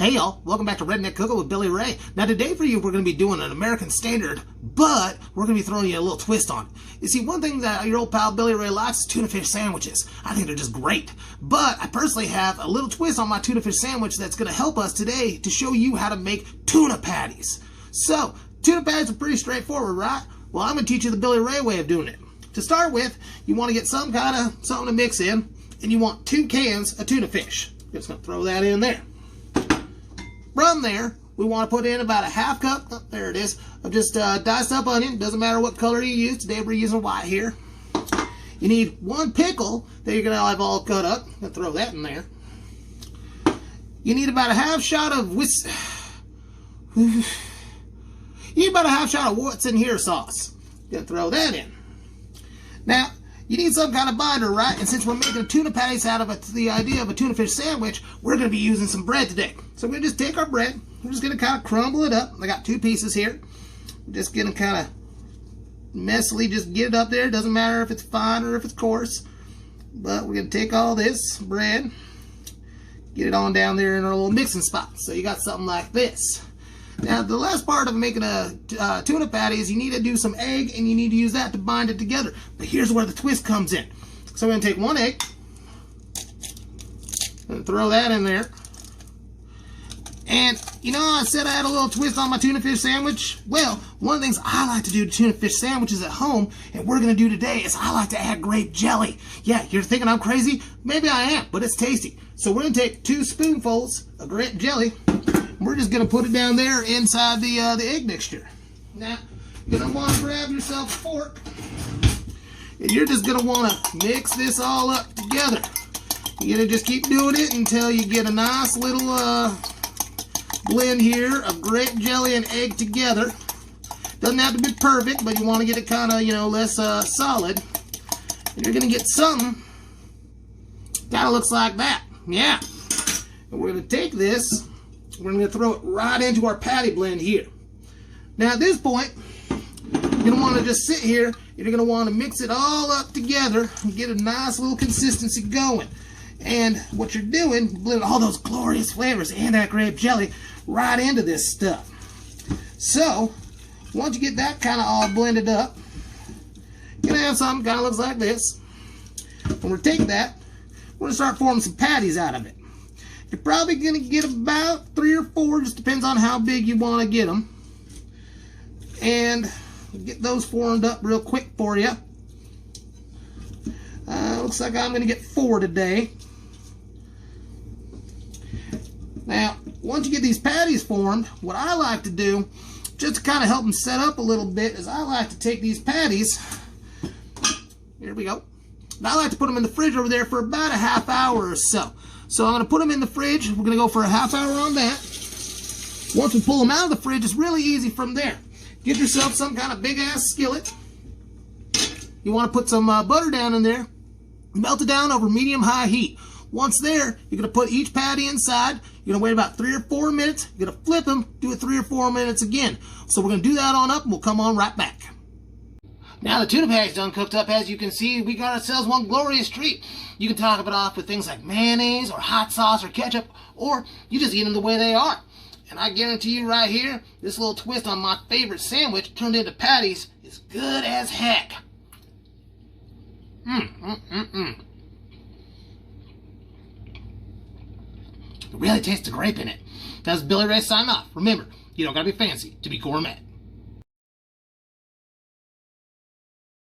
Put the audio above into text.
Hey y'all, welcome back to Redneck Cooking with Billy Ray. Now today for you we're going to be doing an American standard, but we're going to be throwing you a little twist on it. You see, one thing that your old pal Billy Ray likes is tuna fish sandwiches. I think they're just great. But I personally have a little twist on my tuna fish sandwich that's going to help us today to show you how to make tuna patties. So, tuna patties are pretty straightforward, right? Well, I'm going to teach you the Billy Ray way of doing it. To start with, you want to get some kind of something to mix in, and you want 2 cans of tuna fish. Just going to throw that in there. From there, we want to put in about a half cup, oh, there it is, of just diced up onion. Doesn't matter what color you use. Today we're using white here. You need 1 pickle that you're going to have all cut up. I'm going to throw that in there. You need about a half shot of you need about a half shot of what's in here sauce. Going to throw that in. Now, you need some kind of binder, right? And since we're making tuna patties out of the idea of a tuna fish sandwich, we're going to be using some bread today. So we're going to just take our bread. We're just going to kind of crumble it up. I got 2 pieces here. We're just going to kind of messily just get it up there. Doesn't matter if it's fine or if it's coarse. But we're going to take all this bread, get it on down there in our little mixing spot. So you got something like this. Now, the last part of making a tuna patty is you need to do some egg, and you need to use that to bind it together. But here's where the twist comes in. So we're going to take 1 egg and throw that in there. And, you know, I said I had a little twist on my tuna fish sandwich. Well, one of the things I like to do to tuna fish sandwiches at home, and we're going to do today, is I like to add grape jelly. Yeah, you're thinking I'm crazy? Maybe I am, but it's tasty. So we're going to take 2 spoonfuls of grape jelly. We're just going to put it down there inside the egg mixture. Now, you're going to want to grab yourself a fork, and you're just going to want to mix this all up together. You're going to just keep doing it until you get a nice little blend here of grape jelly and egg together. Doesn't have to be perfect, but you want to get it kind of, you know, less solid. And you're going to get something kind of looks like that. Yeah. And we're going to take this. We're going to throw it right into our patty blend here. Now at this point, you're going to want to just sit here, and you're going to want to mix it all up together and get a nice little consistency going. And what you're doing, blend all those glorious flavors and that grape jelly right into this stuff. So, once you get that kind of all blended up, you're going to have something kind of looks like this. And we're going to take that, we're going to start forming some patties out of it. You're probably going to get about 3 or 4, just depends on how big you want to get them. And get those formed up real quick for you. Looks like I'm going to get 4 today. Now, once you get these patties formed, what I like to do, just to kind of help them set up a little bit, is I like to take these patties, here we go, and I like to put them in the fridge over there for about a half hour or so. So I'm going to put them in the fridge. We're going to go for a half hour on that. Once we pull them out of the fridge, it's really easy from there. Get yourself some kind of big-ass skillet. You want to put some butter down in there. Melt it down over medium-high heat. Once there, you're going to put each patty inside. You're going to wait about 3 or 4 minutes. You're going to flip them, do it 3 or 4 minutes again. So we're going to do that on up, and we'll come on right back. Now the tuna patty's done cooked up. As you can see, we got ourselves one glorious treat. You can top it off with things like mayonnaise or hot sauce or ketchup, or you just eat them the way they are. And I guarantee you right here, this little twist on my favorite sandwich turned into patties is good as heck. It really tastes the grape in it. That's Billy Ray signing off. Remember, you don't gotta be fancy to be gourmet.